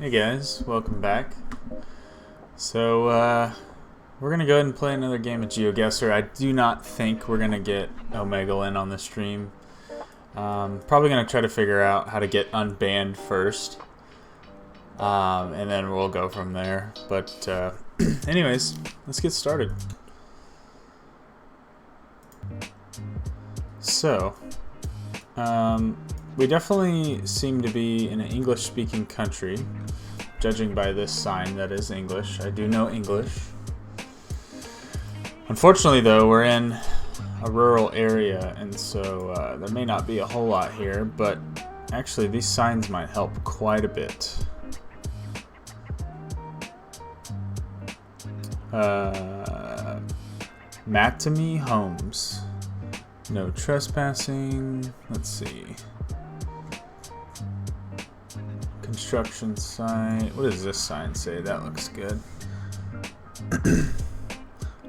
Hey guys, welcome back. So, we're gonna go ahead and play another game of Geoguesser. I do not think we're gonna get Omegle in on the stream. Probably gonna try to figure out how to get unbanned first. And then we'll go from there. But, anyways, let's get started. So, we definitely seem to be in an English-speaking country, judging by this sign that is English. I do know English. Unfortunately, though, we're in a rural area, and so there may not be a whole lot here, but actually these signs might help quite a bit. Matamy Homes. No trespassing. Let's see. Construction site. What does this sign say? That looks good. I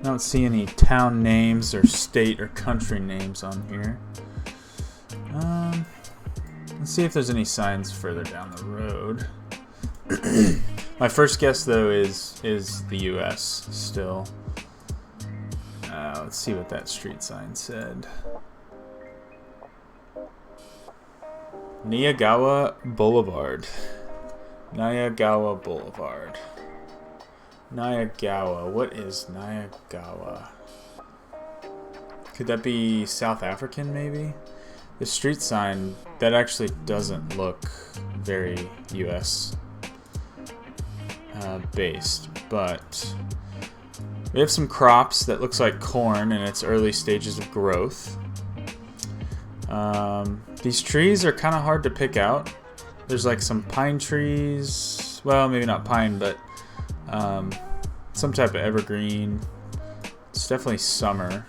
don't see any town names or state or country names on here. Let's see if there's any signs further down the road. My first guess, though, is the U.S. still. Let's see what that street sign said. Nyagawa Boulevard. Nyagawa Boulevard. Nyagawa. What is Nyagawa? Could that be South African, maybe? The street sign, that actually doesn't look very US based, but we have some crops that looks like corn in its early stages of growth. These trees are kind of hard to pick out. There's like some pine trees. Well, maybe not pine, but some type of evergreen. It's definitely summer.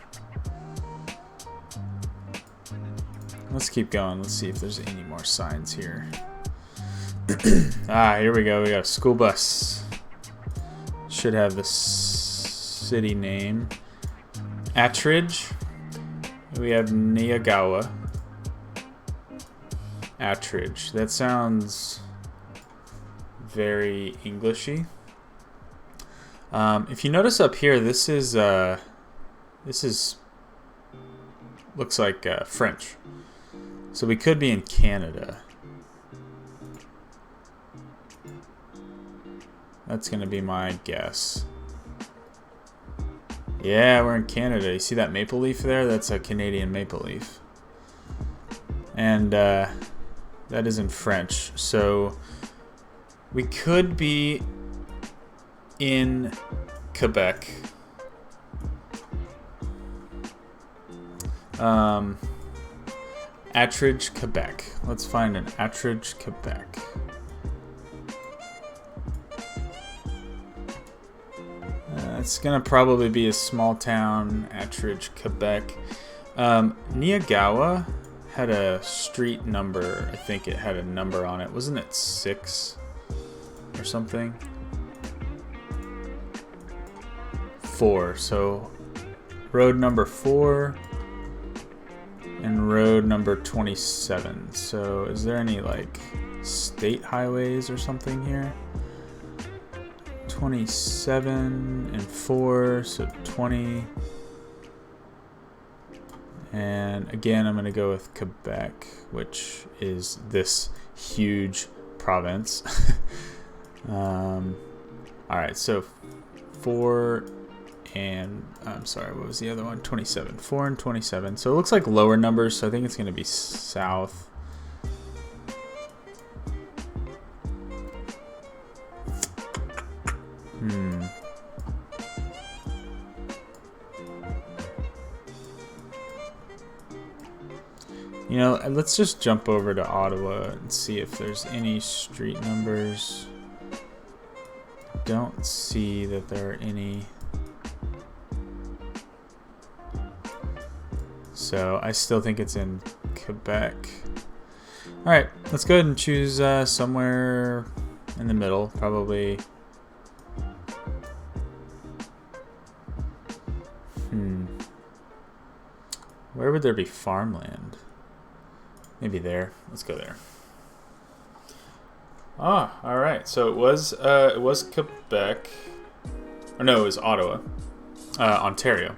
Let's keep going. Let's see if there's any more signs here. Here we go. We got a school bus. Should have the city name. Attridge. We have Nyagawa. Attridge. That sounds very Englishy. If you notice up here, this is looks like French. So we could be in Canada. That's gonna be my guess. Yeah, we're in Canada. You see that maple leaf there? That's a Canadian maple leaf. And that is in French. So we could be in Quebec. Attridge, Quebec. Let's find an Attridge, Quebec. It's gonna probably be a small town, Attridge, Quebec. Nyagawa had a street number. I think it had a number on it. Wasn't it 6 or something? 4. So road number 4 and road number 27. So is there any like state highways or something here? 27 and 4, so 20. And again, I'm going to go with Quebec, which is this huge province. Alright, so 4 and, I'm sorry, what was the other one? 27. 4 and 27. So it looks like lower numbers, so I think it's going to be south. You know, let's just jump over to Ottawa and see if there's any street numbers. Don't see that there are any. So I still think it's in Quebec. Alright, let's go ahead and choose somewhere in the middle, probably. Where would there be farmland? Maybe there. Let's go there. Ah, all right. So it was Quebec, or no, it was Ottawa, Ontario.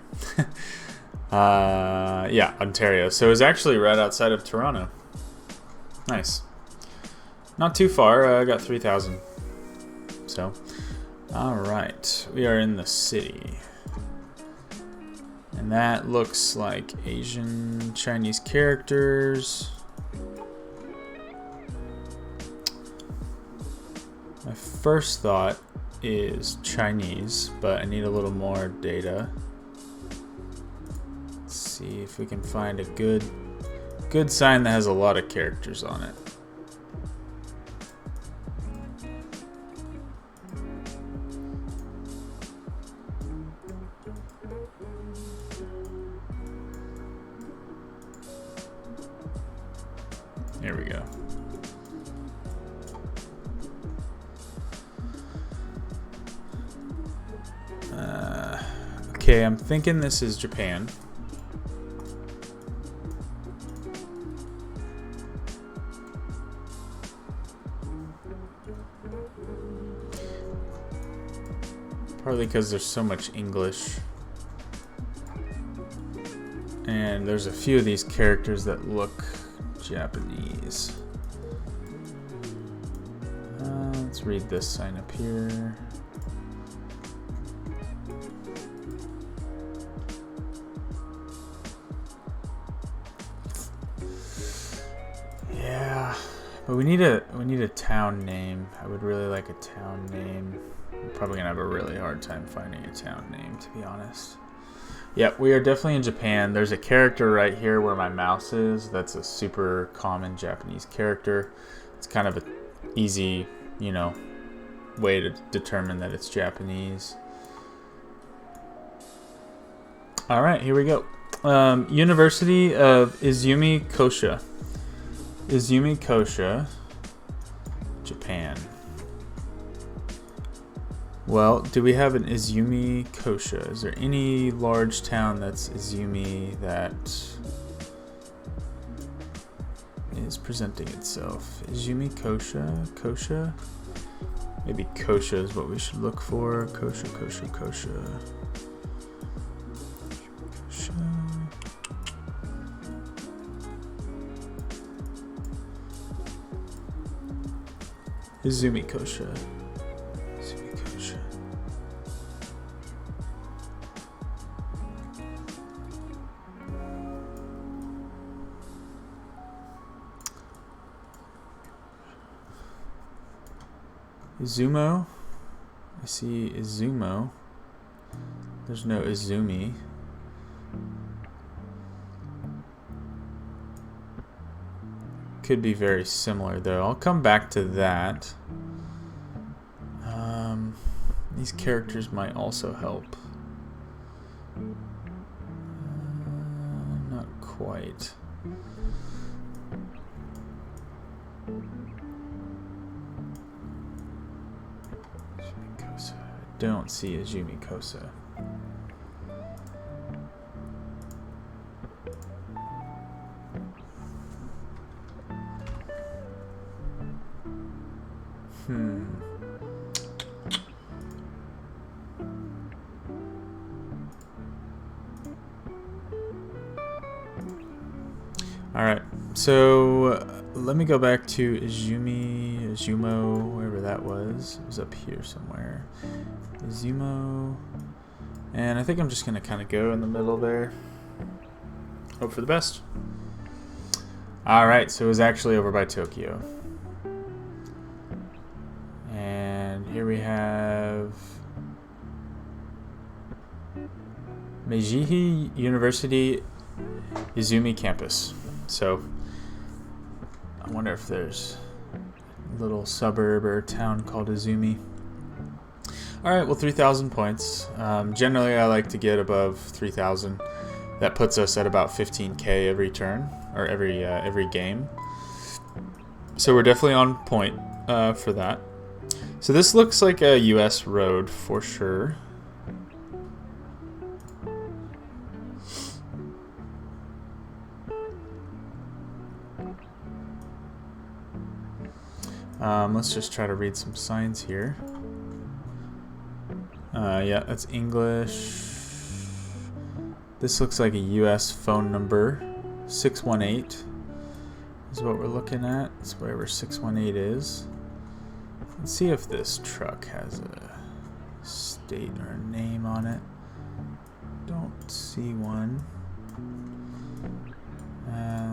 Yeah, Ontario. So it was actually right outside of Toronto. Nice. Not too far. I got 3,000. So, all right, we are in the city, and that looks like Asian Chinese characters. My first thought is Chinese, but I need a little more data. Let's see if we can find a good sign that has a lot of characters on it. Here we go. Okay, I'm thinking this is Japan. Partly because there's so much English. And there's a few of these characters that look Japanese. Let's read this sign up here. Yeah, but we need a town name. I would really like a town name. I'm probably gonna have a really hard time finding a town name, to be honest. Yep, we are definitely in Japan. There's a character right here where my mouse is. That's a super common Japanese character. It's kind of an easy, way to determine that it's Japanese. All right, here we go. University of Izumi Kosha. Izumi Kosha, Japan. Well, do we have an Izumi Kosha? Is there any large town that's Izumi that is presenting itself? Izumi Kosha? Kosha? Maybe Kosha is what we should look for. Kosha, Kosha, Kosha. Kosha. Izumi Kosha. Izumo. I see Izumo. There's no Izumi. Could be very similar though. I'll come back to that. These characters might also help. Not quite. Don't see Izumi Kosa. All right, so let me go back to Izumo, wherever that was. It was up here somewhere. Izumo, and I think I'm just gonna kind of go in the middle there. Hope for the best. All right, so it was actually over by Tokyo, and here we have Meiji University Izumi campus. So I wonder if there's a little suburb or town called Izumi. Alright, well, 3,000 points. Generally, I like to get above 3,000. That puts us at about 15k every turn, or every game. So we're definitely on point for that. So this looks like a US road for sure. Let's just try to read some signs here. Yeah, that's English. This looks like a US phone number. 618 is what we're looking at. It's wherever 618 is. Let's see if this truck has a state or a name on it. Don't see one.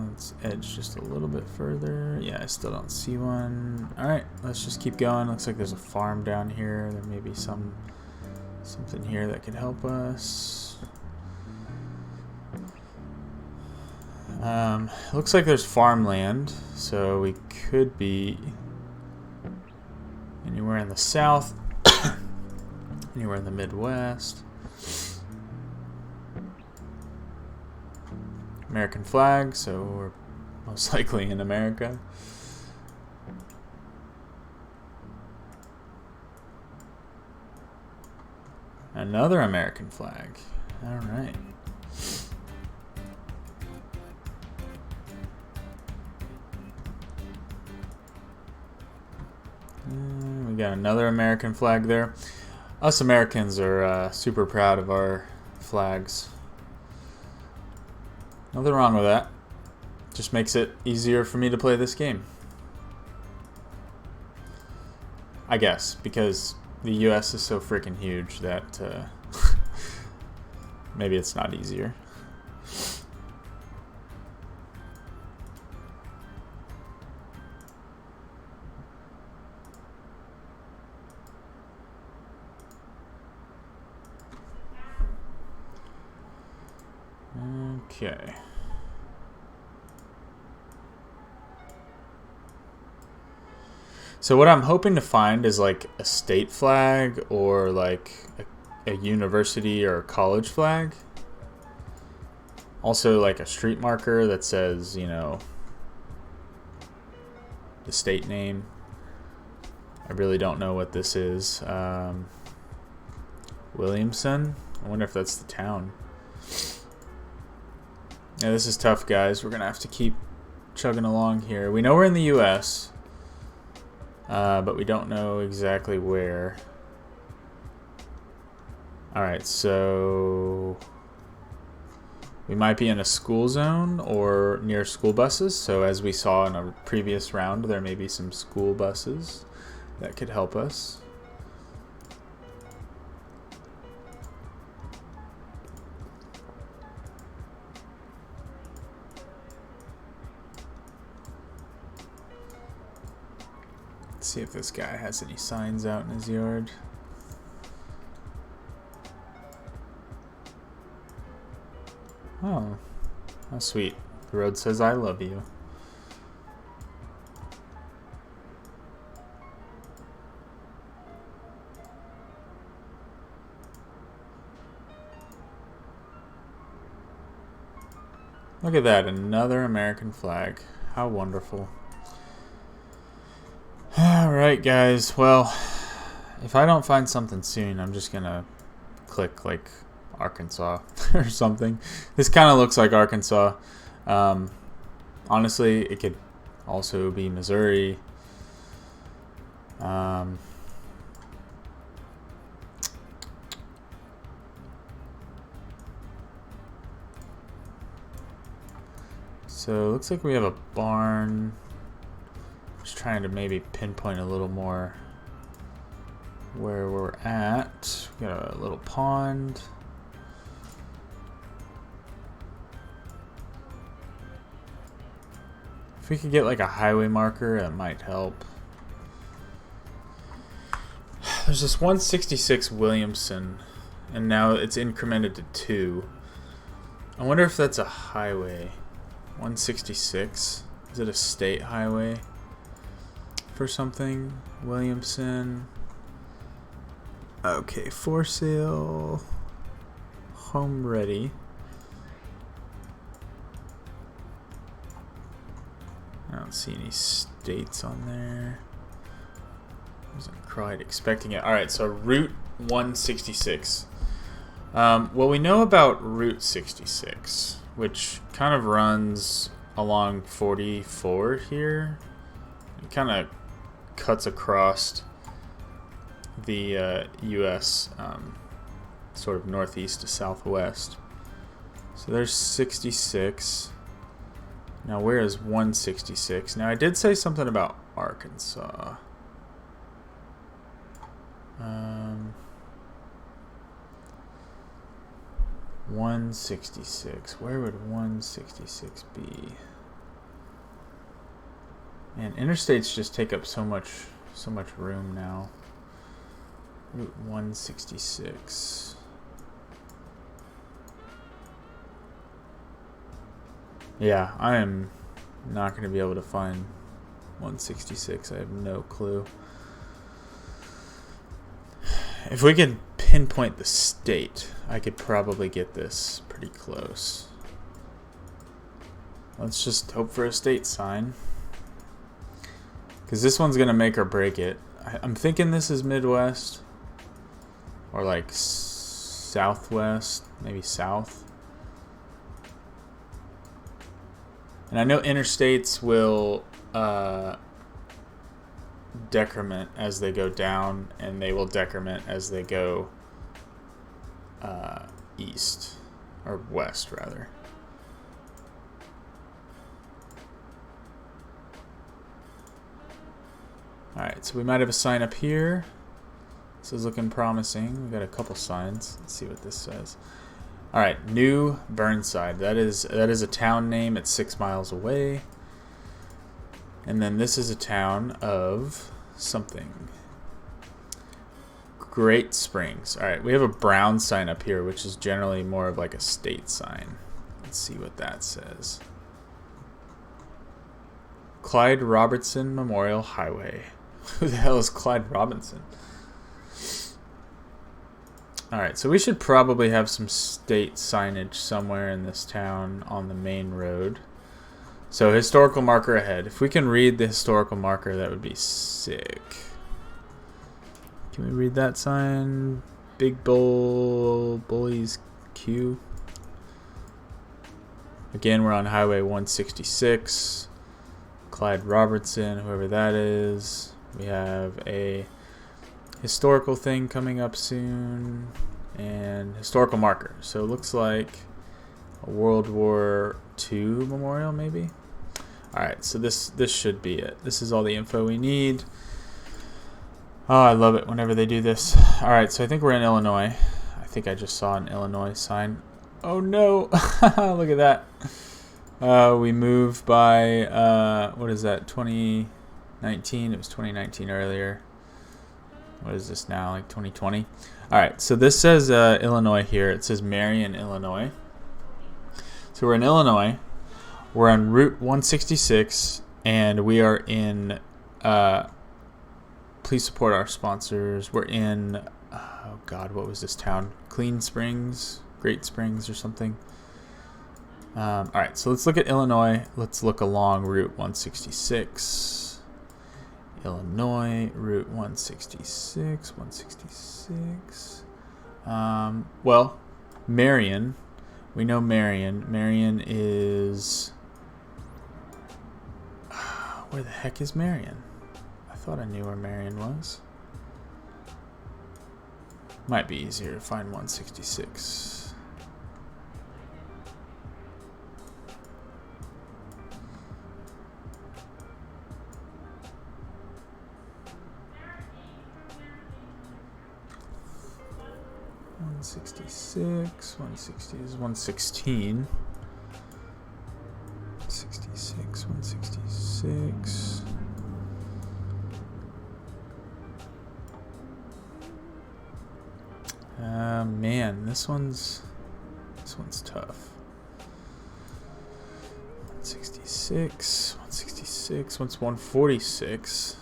Let's edge just a little bit further. Yeah, I still don't see one. Alright, let's just keep going. Looks like there's a farm down here. There may be something here that could help us. Looks like there's farmland, so we could be anywhere in the south, anywhere in the Midwest. American flag, so we're most likely in America. Another American flag. All right. We got another American flag there. Us Americans are super proud of our flags. Nothing wrong with that. Just makes it easier for me to play this game. I guess, because the US is so freaking huge that maybe it's not easier. Okay. So what I'm hoping to find is like a state flag or like a university or a college flag. Also like a street marker that says, you know, the state name. I really don't know what this is. Williamson? I wonder if that's the town. Yeah, this is tough, guys. We're going to have to keep chugging along here. We know we're in the U.S., but we don't know exactly where. Alright, so we might be in a school zone or near school buses. So as we saw in a previous round, there may be some school buses that could help us. Let's see if this guy has any signs out in his yard. Oh, how sweet. The road says I love you. Look at that, another American flag. How wonderful. Alright guys, well, if I don't find something soon, I'm just gonna click like Arkansas or something. This kind of looks like Arkansas. Honestly, it could also be Missouri. So it looks like we have a barn. Just trying to maybe pinpoint a little more where we're at. We got a little pond. If we could get like a highway marker, that might help. There's this 166 Williamson, and now it's incremented to 2. I wonder if that's a highway. 166. Is it a state highway for something? Williamson. Okay, for sale. Home ready. I don't see any states on there. Wasn't quite expecting it. Alright, so Route 166. Well, we know about Route 66, which kind of runs along 44 here. It kind of cuts across the U.S. Sort of northeast to southwest. So there's 66. Now where is 166? Now I did say something about Arkansas. 166. Where would 166 be? Man, interstates just take up so much room now. Route 166. Yeah, I am not going to be able to find 166. I have no clue. If we could pinpoint the state, I could probably get this pretty close. Let's just hope for a state sign, because this one's going to make or break it. I'm thinking this is Midwest or like Southwest, maybe South. And I know interstates will decrement as they go down, and they will decrement as they go east, or west rather. Alright, so we might have a sign up here. This is looking promising. We got a couple signs. Let's see what this says. Alright, New Burnside. That is a town name. It's 6 miles away. And then this is a town of something. Great Springs. Alright, we have a brown sign up here, which is generally more of like a state sign. Let's see what that says. Clyde Robertson Memorial Highway. Who the hell is Clyde Robinson? Alright, so we should probably have some state signage somewhere in this town on the main road. So historical marker ahead. If we can read the historical marker, that would be sick. Can we read that sign? Big Bullies Q. Again, we're on Highway 166. Clyde Robertson, whoever that is. We have a historical thing coming up soon, and historical marker. So it looks like a World War II memorial, maybe. Alright, so this should be it. This is all the info we need. Oh, I love it whenever they do this. Alright, so I think we're in Illinois. I think I just saw an Illinois sign. Oh no! Look at that. We moved by, what is that, 2019? It was 2019 earlier. What is this now, like 2020? Alright, so this says Illinois here. It says Marion, Illinois. So we're in Illinois. We're on Route 166, and we are in, please support our sponsors. We're in, oh God, what was this town? Clean Springs? Great Springs or something. Alright, so let's look at Illinois. Let's look along Route 166. Illinois, Route 166, 166. Well, Marion. We know Marion. Marion is... Where the heck is Marion? I thought I knew where Marion was. Might be easier to find 166. One 160 is 116. 66, 166. Man, this one's tough. 166, 166. What's 146?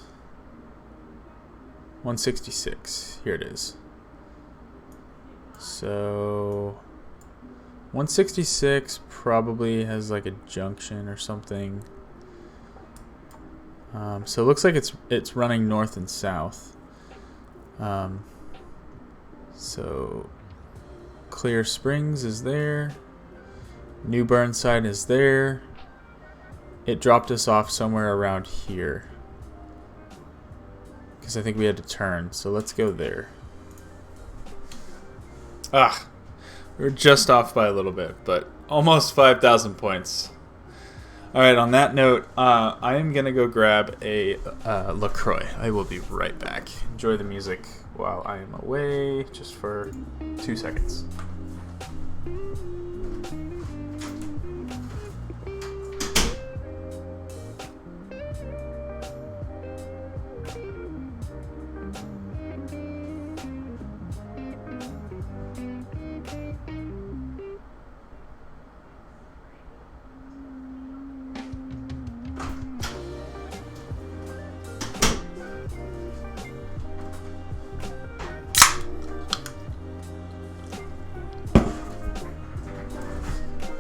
166. Here it is. So 166 probably has like a junction or something. So it looks like it's running north and south. So Clear Springs is there. New Burnside is there. It dropped us off somewhere around here. because I think we had to turn. So let's go there. Ah, we were just off by a little bit, but almost 5,000 points. All right, on that note, I am going to go grab a LaCroix. I will be right back. Enjoy the music while I am away just for 2 seconds.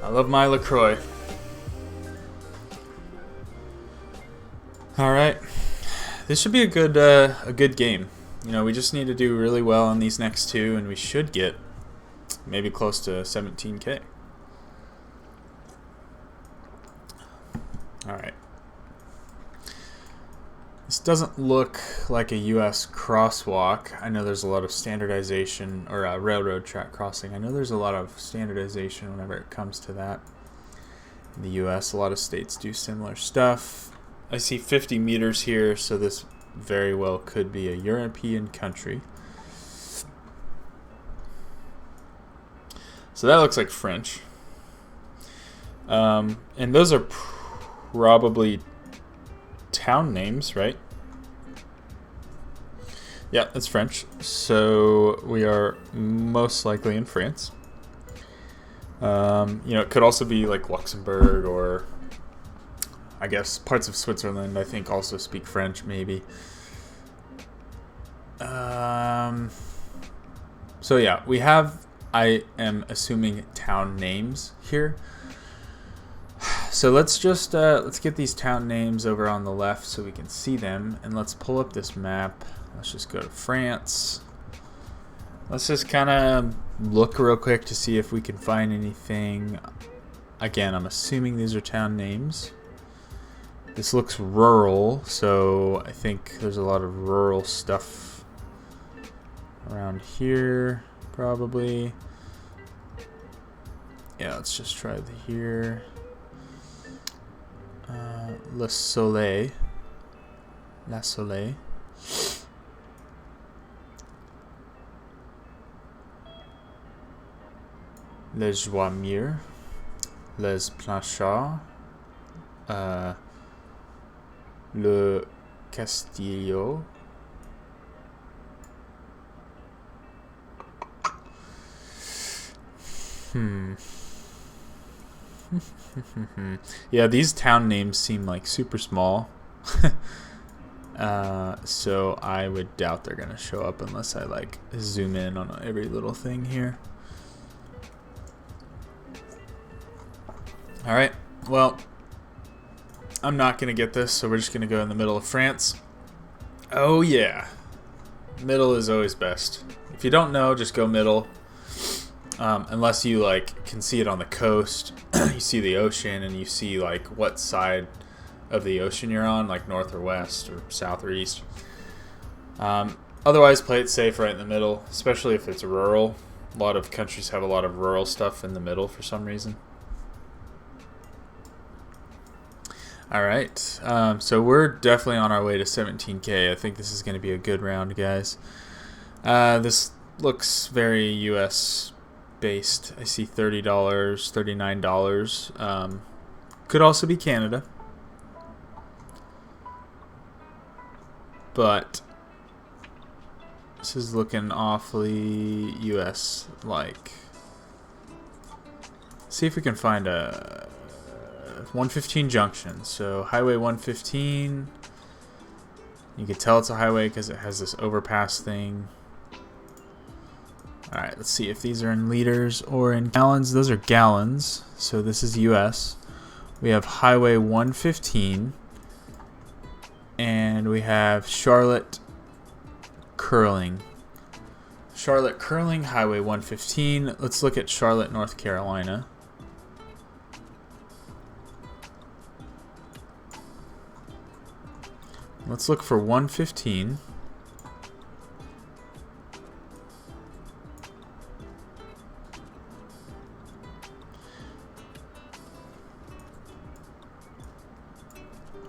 I love my LaCroix. All right, this should be a good game. You know, we just need to do really well on these next two, and we should get maybe close to 17K. All right. This doesn't look like a U.S. crosswalk. I know there's a lot of standardization, or a railroad track crossing. I know there's a lot of standardization whenever it comes to that. In the U.S., a lot of states do similar stuff. I see 50 meters here, so this very well could be a European country. So that looks like French. And those are probably town names, right? Yeah, that's French. So we are most likely in France. You know, it could also be like Luxembourg, or I guess parts of Switzerland, I think, also speak French, maybe. So yeah, we have, I am assuming, town names here. So let's just let's get these town names over on the left so we can see them, and let's pull up this map. Let's just go to France. Let's just kind of look real quick to see if we can find anything. Again, I'm assuming these are town names. This looks rural, so I think there's a lot of rural stuff around here, probably. Yeah, let's just try here. Le Soleil. La Soleil. Les Joimiers. Les Planchards. Le Castillo. Yeah, these town names seem like super small. So I would doubt they're gonna show up unless I like zoom in on every little thing here. Alright, well, I'm not gonna get this, so we're just gonna go in the middle of France. Oh yeah, middle is always best. If you don't know, just go middle. Unless you like can see it on the coast, you see the ocean, and you see like what side of the ocean you're on, like north or west or south or east. Otherwise, play it safe right in the middle, especially if it's rural. A lot of countries have a lot of rural stuff in the middle for some reason. All right, so we're definitely on our way to 17K. I think this is going to be a good round, guys. This looks very US based. I see $30, $39. Could also be Canada, but this is looking awfully US like. See if we can find a 115 junction. So highway 115. You can tell it's a highway because it has this overpass thing. Alright, let's see if these are in liters or in gallons. Those are gallons, so this is US. We have highway 115, and we have Charlotte Curling. Charlotte Curling, highway 115. Let's look at Charlotte, North Carolina. Let's look for 115.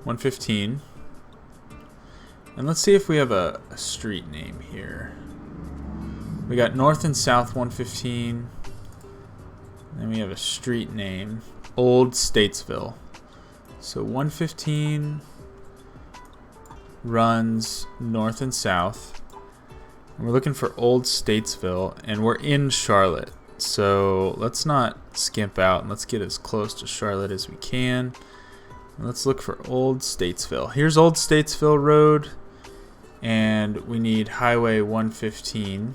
115. And let's see if we have a street name here. We got North and South 115. Then we have a street name. Old Statesville. So 115 runs north and south. And we're looking for Old Statesville. And we're in Charlotte. So let's not skimp out. And let's get as close to Charlotte as we can. And let's look for Old Statesville. Here's Old Statesville Road. And we need Highway 115.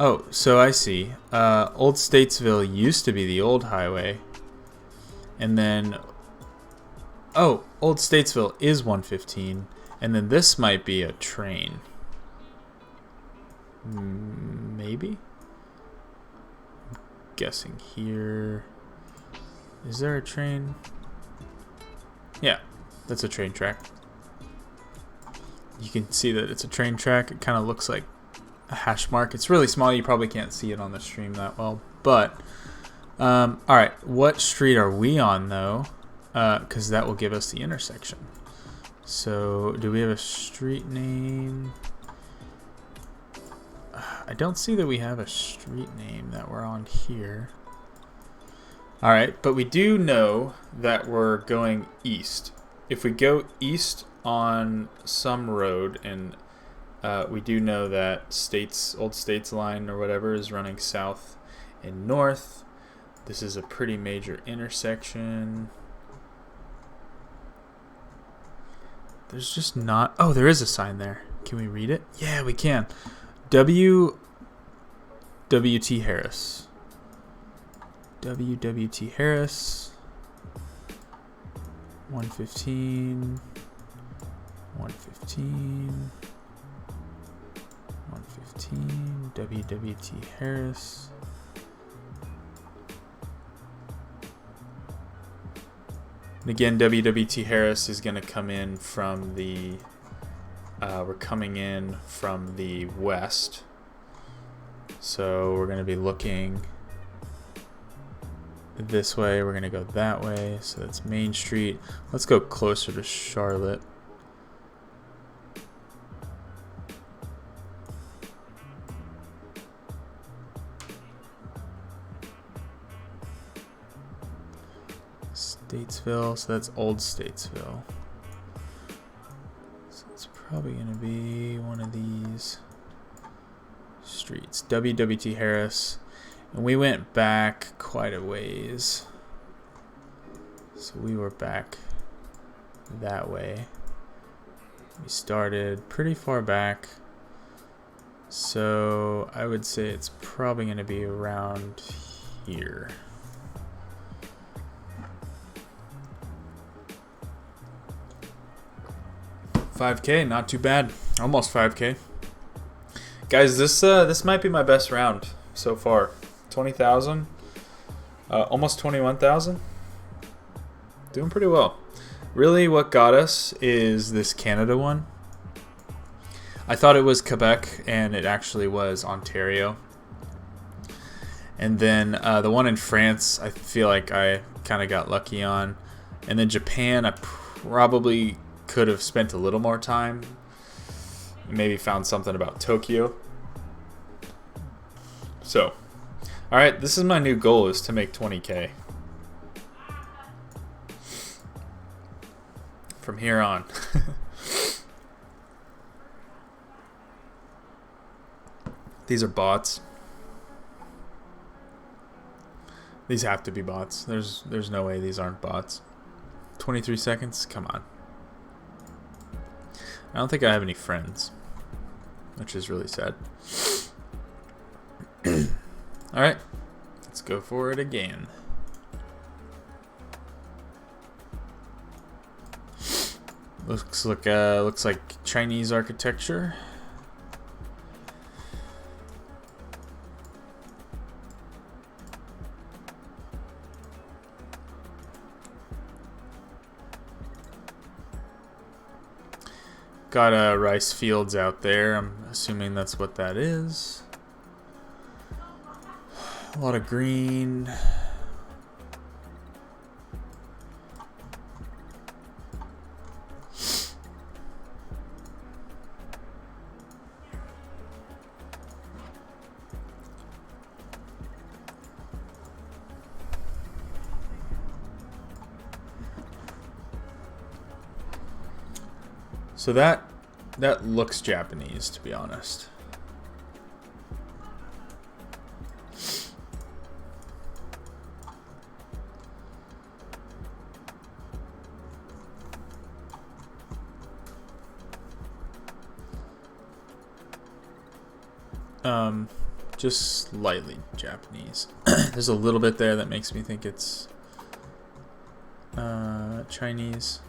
Oh, so I see. Old Statesville used to be the old highway. And then... Oh, Old Statesville is 115. And then this might be a train. Maybe? Guessing here. Is there a train? Yeah, that's a train track. You can see that it's a train track. It kind of looks like a hash mark. It's really small. You probably can't see it on the stream that well. But, alright. What street are we on, though? Because that will give us the intersection. So, do we have a street name? I don't see that we have a street name that we're on here. Alright, but we do know that we're going east. If we go east on some road, and we do know that Old States line or whatever is running south and north. This is a pretty major intersection. There's just not... Oh, there is a sign there. Can we read it? Yeah, we can. W.T. Harris. W.T. Harris. 115. 115. 115. W.T. Harris. And again, W.T. Harris is going to come in from the... we're coming in from the west. So we're going to be looking this way. We're going to go that way. So that's Main Street. Let's go closer to Charlotte. Statesville, so that's Old Statesville. So it's probably going to be one of these streets. W.T. Harris. And we went back quite a ways. So we were back that way. We started pretty far back. So I would say it's probably going to be around here. $5K, not too bad. Almost $5K. Guys, this might be my best round so far. 20,000, almost 21,000. Doing pretty well. Really, what got us is this Canada one. I thought it was Quebec, and it actually was Ontario. And then the one in France, I feel like I kind of got lucky on. And then Japan, I probably could have spent a little more time. Maybe found something about Tokyo. So, alright, this is my new goal, is to make 20K. From here on. These are bots. These have to be bots. There's no way these aren't bots. 23 seconds? Come on. I don't think I have any friends, which is really sad. Alright, let's go for it again. Looks like Chinese architecture. Got rice fields out there. I'm assuming that's what that is. A lot of green. So that looks Japanese, to be honest. Just slightly Japanese. There's a little bit there that makes me think it's Chinese.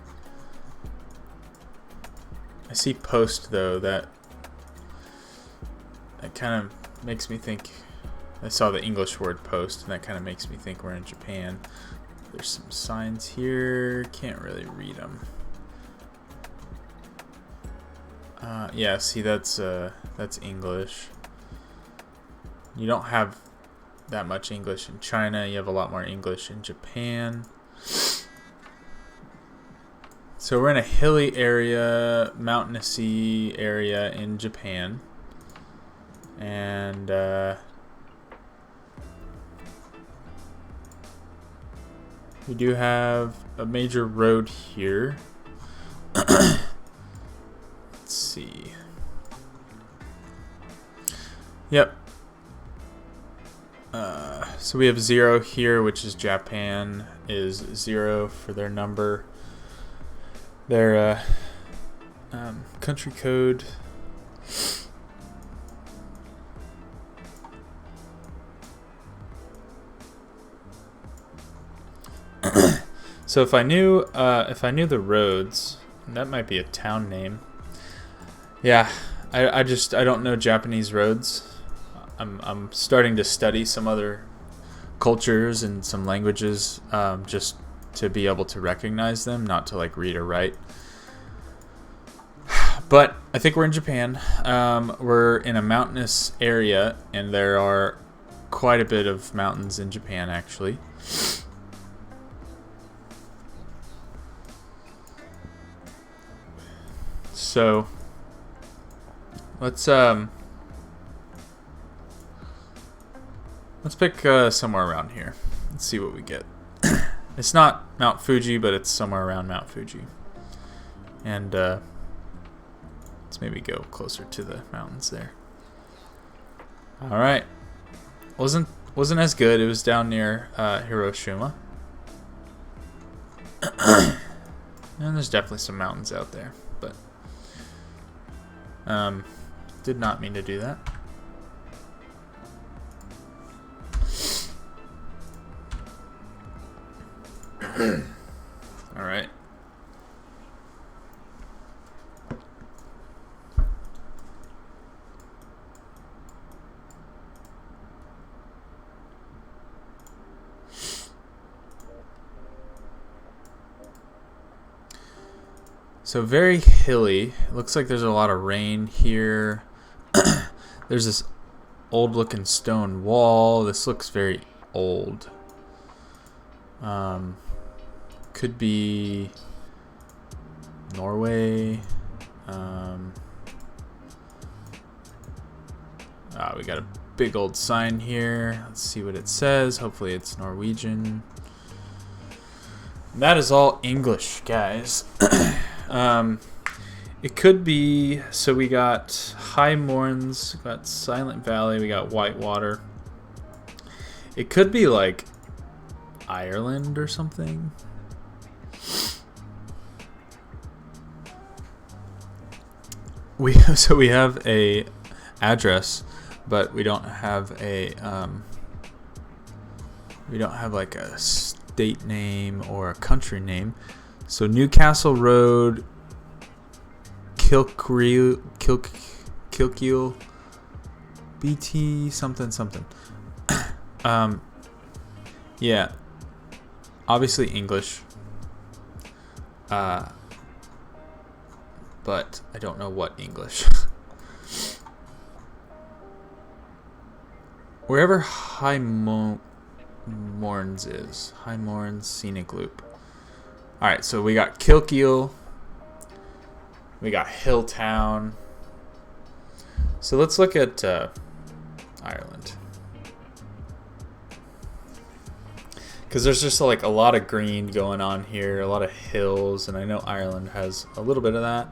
I see post though, that kind of makes me think. I saw the English word post, and that kind of makes me think we're in Japan. There's some signs here, can't really read them. Yeah, see, that's English. You don't have that much English in China. You have a lot more English in Japan. So we're in a hilly area, mountainousy area in Japan. And we do have a major road here. Let's see. Yep. So we have 0 here, which is Japan, is 0 for their number. Their country code. So if I knew the roads, that might be a town name. Yeah, I don't know Japanese roads. I'm starting to study some other cultures and some languages, just to be able to recognize them, not to like read or write. But I think we're in Japan. We're in a mountainous area, and there are quite a bit of mountains in Japan, actually. So let's pick somewhere around here. Let's see what we get. It's not Mount Fuji, but it's somewhere around Mount Fuji. And let's maybe go closer to the mountains there. All right. Wasn't as good. It was down near Hiroshima. And there's definitely some mountains out there, but did not mean to do that. All right. So very hilly. It looks like there's a lot of rain here. There's this old looking stone wall. This looks very old. Could be Norway. We got a big old sign here. Let's see what it says. Hopefully it's Norwegian. That is all English, guys. It could be, so we got High Mourns, we got Silent Valley, we got Whitewater. It could be like Ireland or something. We have a address, but we don't have like a state name or a country name. So Newcastle Road, Kilkeel, BT something. Yeah, obviously English. But I don't know what English. Wherever High Mourns is. High Mourns Scenic Loop. Alright, so we got Kilkeel. We got Hilltown. So let's look at Ireland. Because there's just like a lot of green going on here, a lot of hills, and I know Ireland has a little bit of that.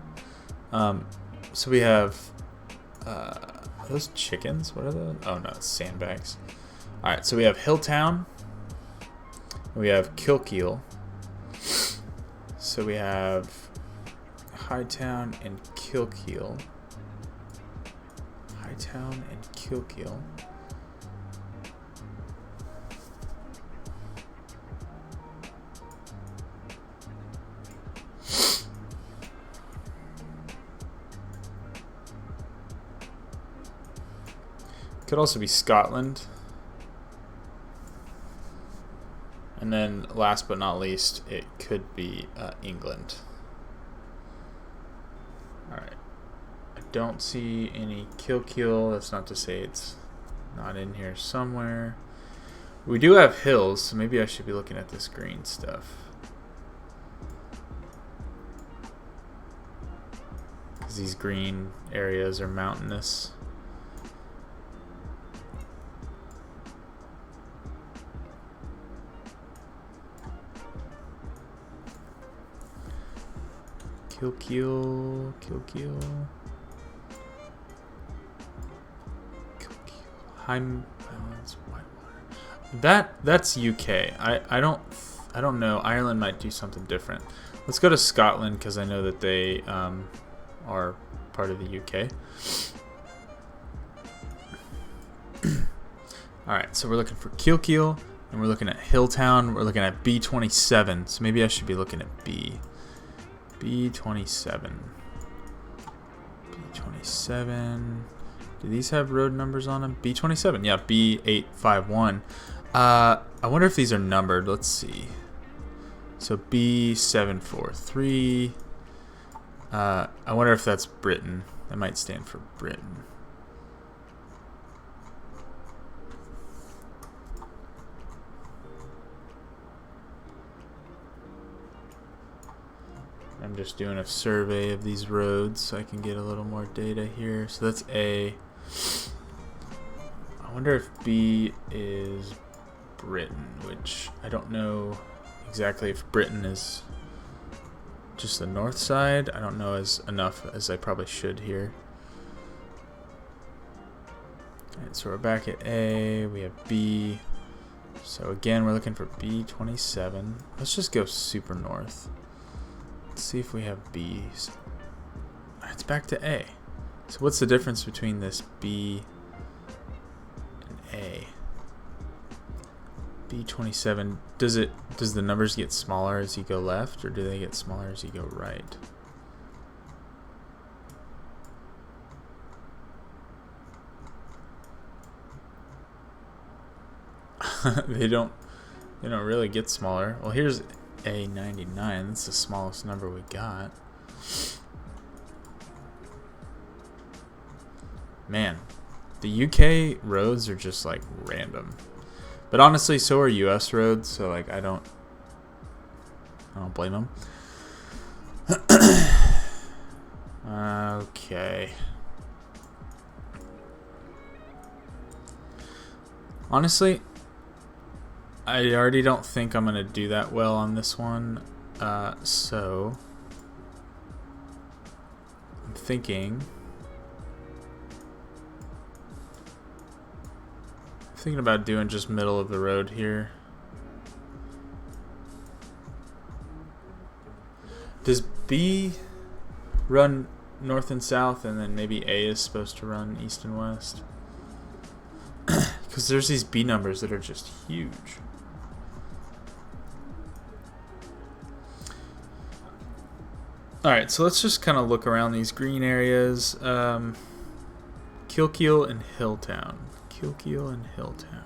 So we have are those chickens? What are those? Oh no, it's sandbags. All right, so we have Hilltown. We have Kilkeel. So we have Hightown and Kilkeel. Hightown and Kilkeel. Could also be Scotland. And then last but not least, it could be England. Alright. I don't see any Kilkeel. That's not to say it's not in here somewhere. We do have hills, so maybe I should be looking at this green stuff. Because these green areas are mountainous. Kilkeel. Highlands, Whitewater. That's UK. I don't know. Ireland might do something different. Let's go to Scotland because I know that they are part of the UK. All right, so we're looking for Kilkeel and we're looking at Hilltown. We're looking at B27. So maybe I should be looking at B27. B27. Do these have road numbers on them? B27. Yeah, B851. I wonder if these are numbered. Let's see. So B743. I wonder if that's Britain. That might stand for Britain. I'm just doing a survey of these roads so I can get a little more data here. So that's A. I wonder if B is Britain, which I don't know exactly if Britain is just the north side. I don't know as enough as I probably should here. Alright, so we're back at A. We have B. So again, we're looking for B27. Let's just go super north. Let's see if we have B's. It's back to A. So what's the difference between this B and A? B27. Does the numbers get smaller as you go left, or do they get smaller as you go right? They don't really get smaller. Well, here's A99. That's the smallest number we got. Man, the UK roads are just like random. But honestly, so are US roads, so like I don't blame them. Okay. Honestly, I already don't think I'm going to do that well on this one, so I'm thinking about doing just middle of the road here. Does B run north and south, and then maybe A is supposed to run east and west? Because there's these B numbers that are just huge. Alright, so let's just kind of look around these green areas. Kilkeel and Hilltown. Kilkeel and Hilltown.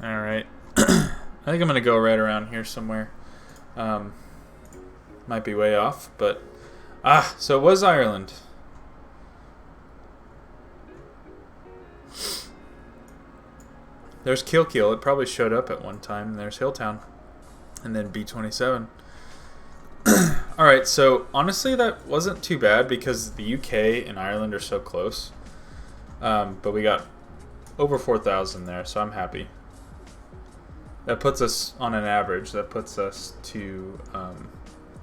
Alright. I think I'm going to go right around here somewhere. Might be way off, but... so it was Ireland. There's Kilkeel. It probably showed up at one time. There's Hilltown. And then B27. Alright, so honestly that wasn't too bad because the UK and Ireland are so close. But we got over 4,000 there, so I'm happy. That puts us on an average. That puts us to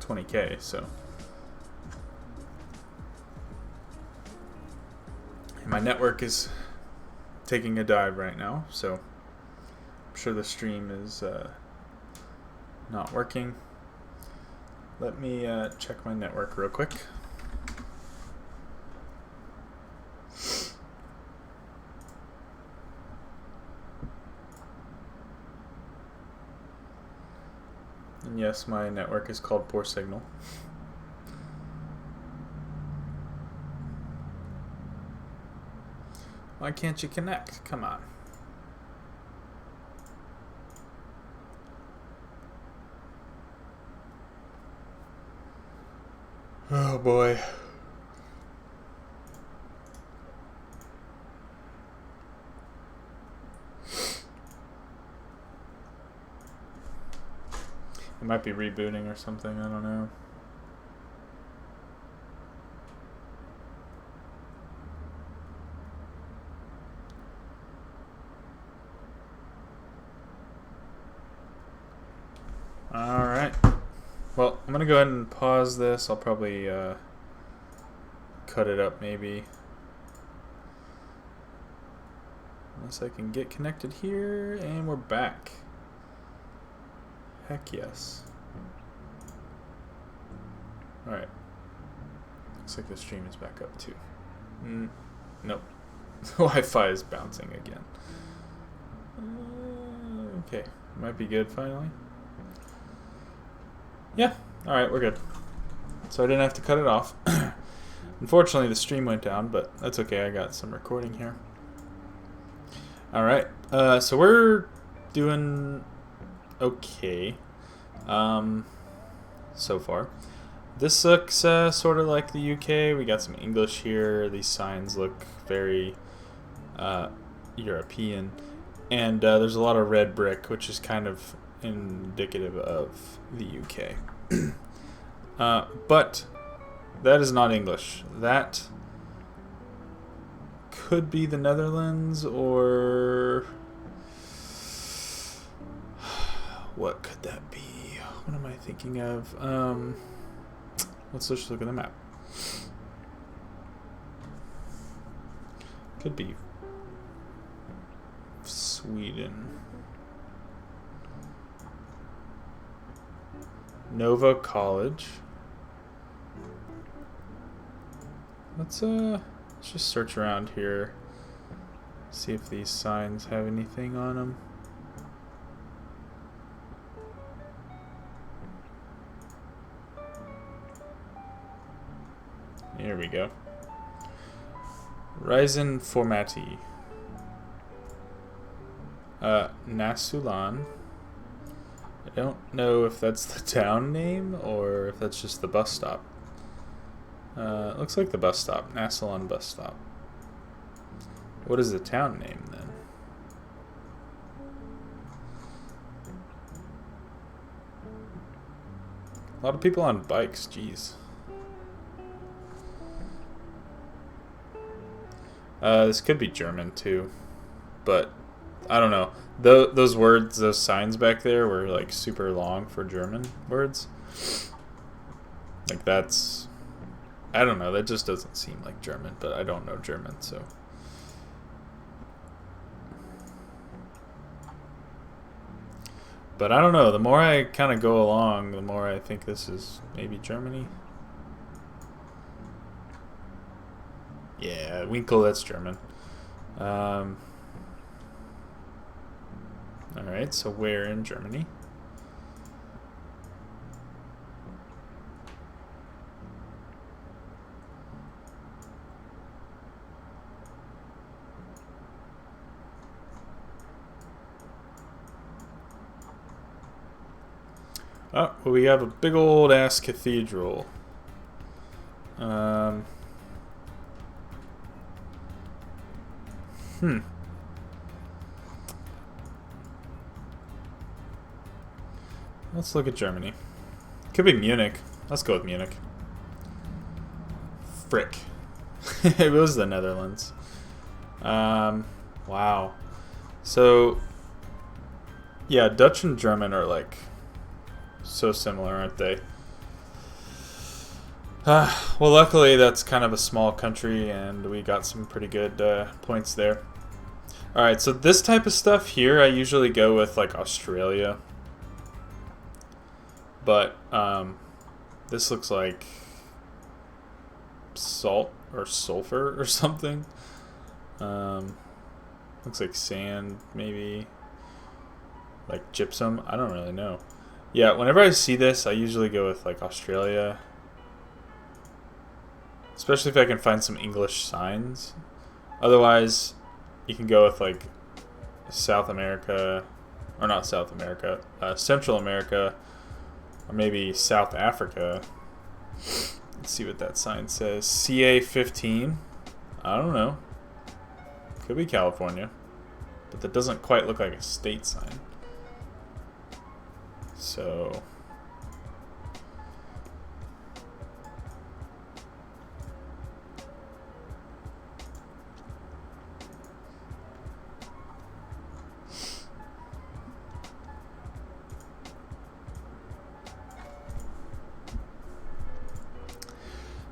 20k, so... My network is taking a dive right now, so I'm sure the stream is not working. Let me check my network real quick. And yes, my network is called Poor Signal. Why can't you connect? Come on. Oh boy. It might be rebooting or something, I don't know. Alright. Well, I'm going to go ahead and pause this. I'll probably cut it up maybe. Unless I can get connected here. And we're back. Heck yes. Alright. Looks like the stream is back up too. Nope. The Wi-Fi is bouncing again. Okay. Might be good finally. Yeah, alright, we're good. So I didn't have to cut it off. Unfortunately, the stream went down, but that's okay. I got some recording here. Alright, so we're doing okay so far. This looks sort of like the UK. We got some English here. These signs look very European. And there's a lot of red brick, which is kind of indicative of the UK. But that is not English. That could be the Netherlands, or what could that be? What am I thinking of? Let's just look at the map. Could be Sweden. Nova College. Let's just search around here. See if these signs have anything on them. Here we go. Ryzen Formati. Nasulan. I don't know if that's the town name or if that's just the bus stop. It looks like the bus stop. Nasulan bus stop. What is the town name then? A lot of people on bikes, jeez. This could be German too, but I don't know. Those words, those signs back there were like super long for German words. Like that's, I don't know, that just doesn't seem like German, but I don't know German, so. But I don't know, the more I kind of go along, the more I think this is maybe Germany. Yeah, Winkel, that's German. Alright, so where in Germany? Oh, well, we have a big old ass cathedral. Hmm. Let's look at Germany. Could be Munich. Let's go with Munich. Frick. It was the Netherlands. Wow. So, yeah, Dutch and German are like so similar, aren't they? Well, luckily that's kind of a small country, and we got some pretty good points there. Alright, so this type of stuff here, I usually go with like Australia. But this looks like salt or sulfur or something. Looks like sand, maybe. Like gypsum. I don't really know. Yeah, whenever I see this, I usually go with like Australia. Especially if I can find some English signs. Otherwise, you can go with like South America. Or not South America. Central America. Or maybe South Africa. Let's see what that sign says. CA15. I don't know. Could be California. But that doesn't quite look like a state sign. So...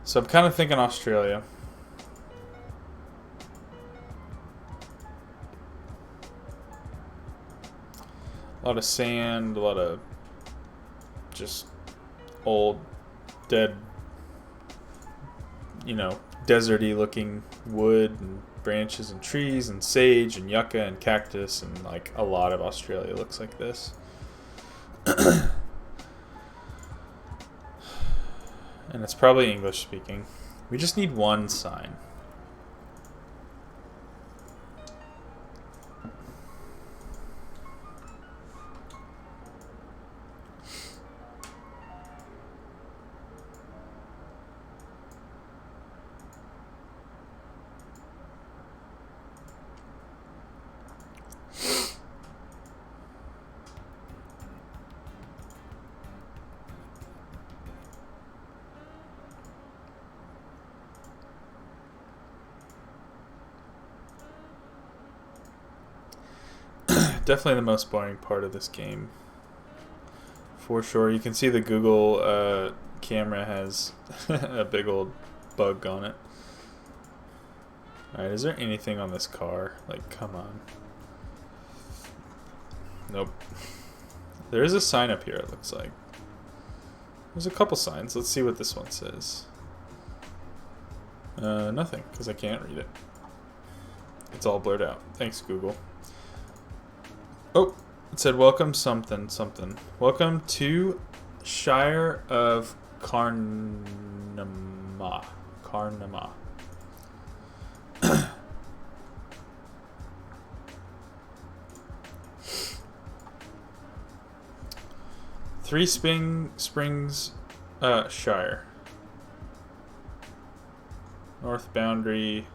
So I'm kind of thinking Australia. A lot of sand, a lot of just old, dead, you know, deserty looking wood and branches and trees and sage and yucca and cactus, and like a lot of Australia looks like this. And it's probably English speaking. We just need one sign. Definitely the most boring part of this game. For sure. You can see the Google camera has a big old bug on it. Alright, is there anything on this car? Like, come on. Nope. There is a sign up here, it looks like. There's a couple signs. Let's see what this one says. Nothing, because I can't read it. It's all blurred out. Thanks, Google. Oh, it said welcome something something. Welcome to Shire of Carnama. Carnama. Three Springs Shire. North boundary.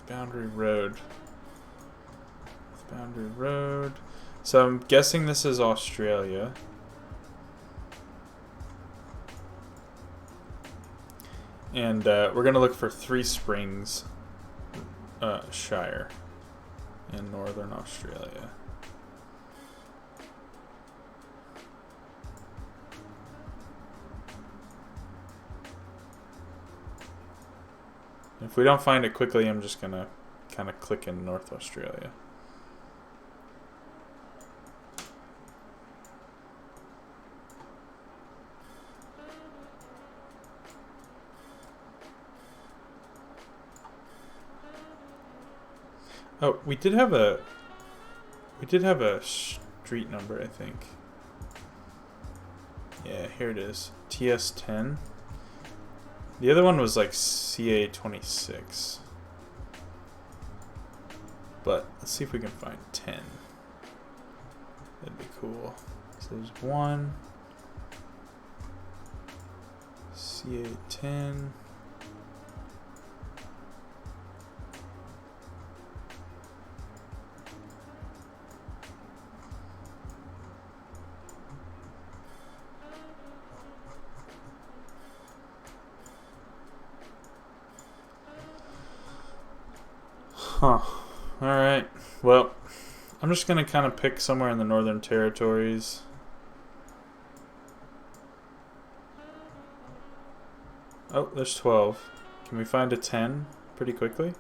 Boundary Road. Boundary Road. So I'm guessing this is Australia. And we're going to look for Three Springs Shire in northern Australia. If we don't find it quickly, I'm just going to kind of click in North Australia. Oh, we did have a street number, I think. Yeah, here it is. TS10. The other one was like CA26. but let's see if we can find 10. That'd be cool. So there's 1. C8 10. Huh. Alright. Well, I'm just going to kind of pick somewhere in the Northern Territories. Oh, there's 12. Can we find a 10 pretty quickly?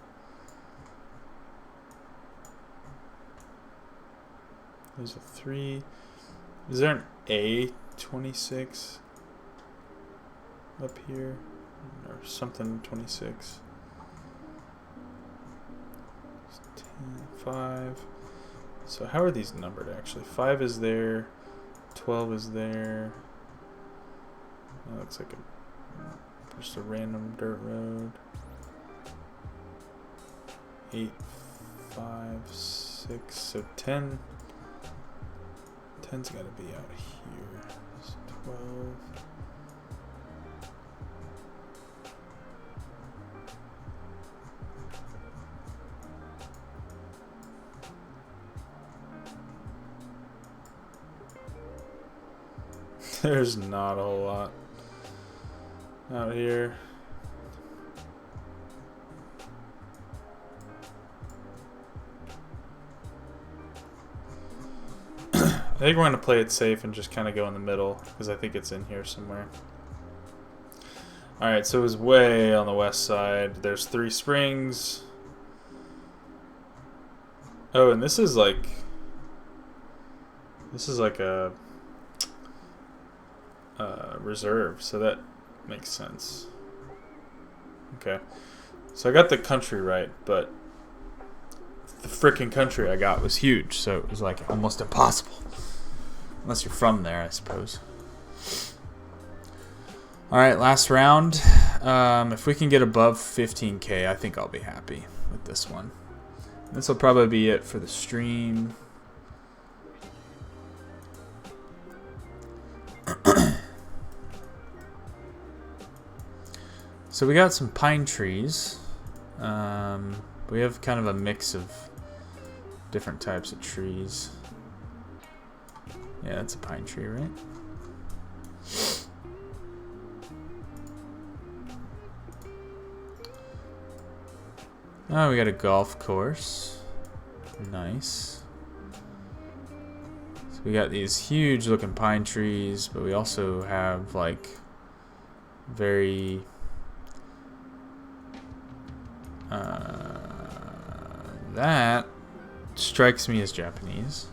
There's a 3. Is there an A26 up here? Or something 26? 10, 5. So how are these numbered actually? 5 is there. 12 is there. That looks like just a random dirt road. 8, 5, 6. So 10. 10's got to be out here. So 12. There's not a whole lot out here. I think we're going to play it safe and just kind of go in the middle because I think it's in here somewhere. Alright, so it was way on the west side. There's 3 springs. Oh, and this is like a reserve, so that makes sense. Okay, so I got the country right, but the frickin' country I got was huge, so it was like almost impossible. Unless you're from there, I suppose. Alright, last round. If we can get above 15k, I think I'll be happy with this one. This will probably be it for the stream. So we got some pine trees. We have kind of a mix of different types of trees. Yeah, that's a pine tree, right? Oh, we got a golf course. Nice. So we got these huge looking pine trees, but we also have like very that strikes me as Japanese.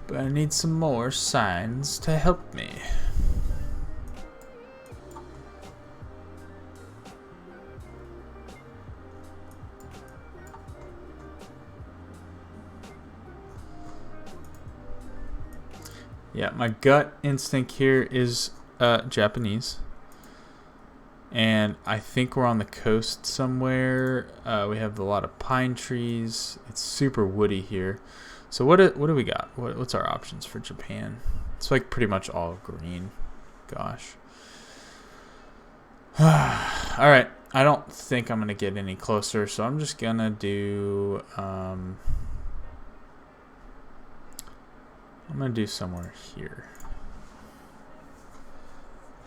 But I need some more signs to help me. Yeah, my gut instinct here is Japanese. And I think we're on the coast somewhere. We have a lot of pine trees. It's super woody here. So what do we got? What's our options for Japan? It's like pretty much all green. Gosh. All right. I don't think I'm going to get any closer, so I'm just going to do... I'm going to do somewhere here.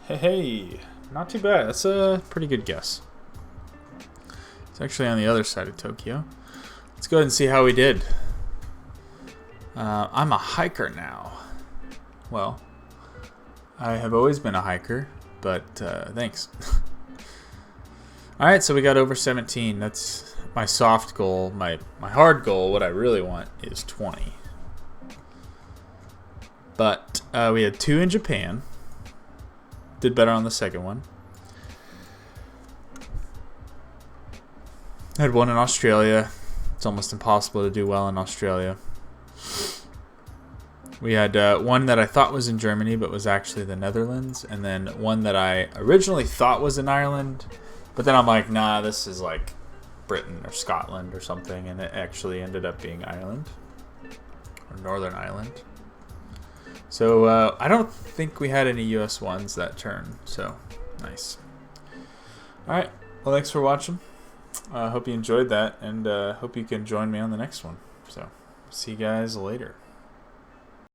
Hey, not too bad. That's a pretty good guess. It's actually on the other side of Tokyo. Let's go ahead and see how we did. I'm a hiker now. Well, I have always been a hiker, but thanks. Alright, so we got over 17. That's my soft goal. My hard goal, what I really want, is 20. But we had 2 in Japan. Did better on the second one. I had 1 in Australia. It's almost impossible to do well in Australia. We had 1 that I thought was in Germany, but was actually the Netherlands. And then 1 that I originally thought was in Ireland. But then I'm like, nah, this is like Britain or Scotland or something, and it actually ended up being Ireland or Northern Ireland. So I don't think we had any US ones that turn, so nice. Alright, well, thanks for watching. I hope you enjoyed that, and hope you can join me on the next one. So see you guys later.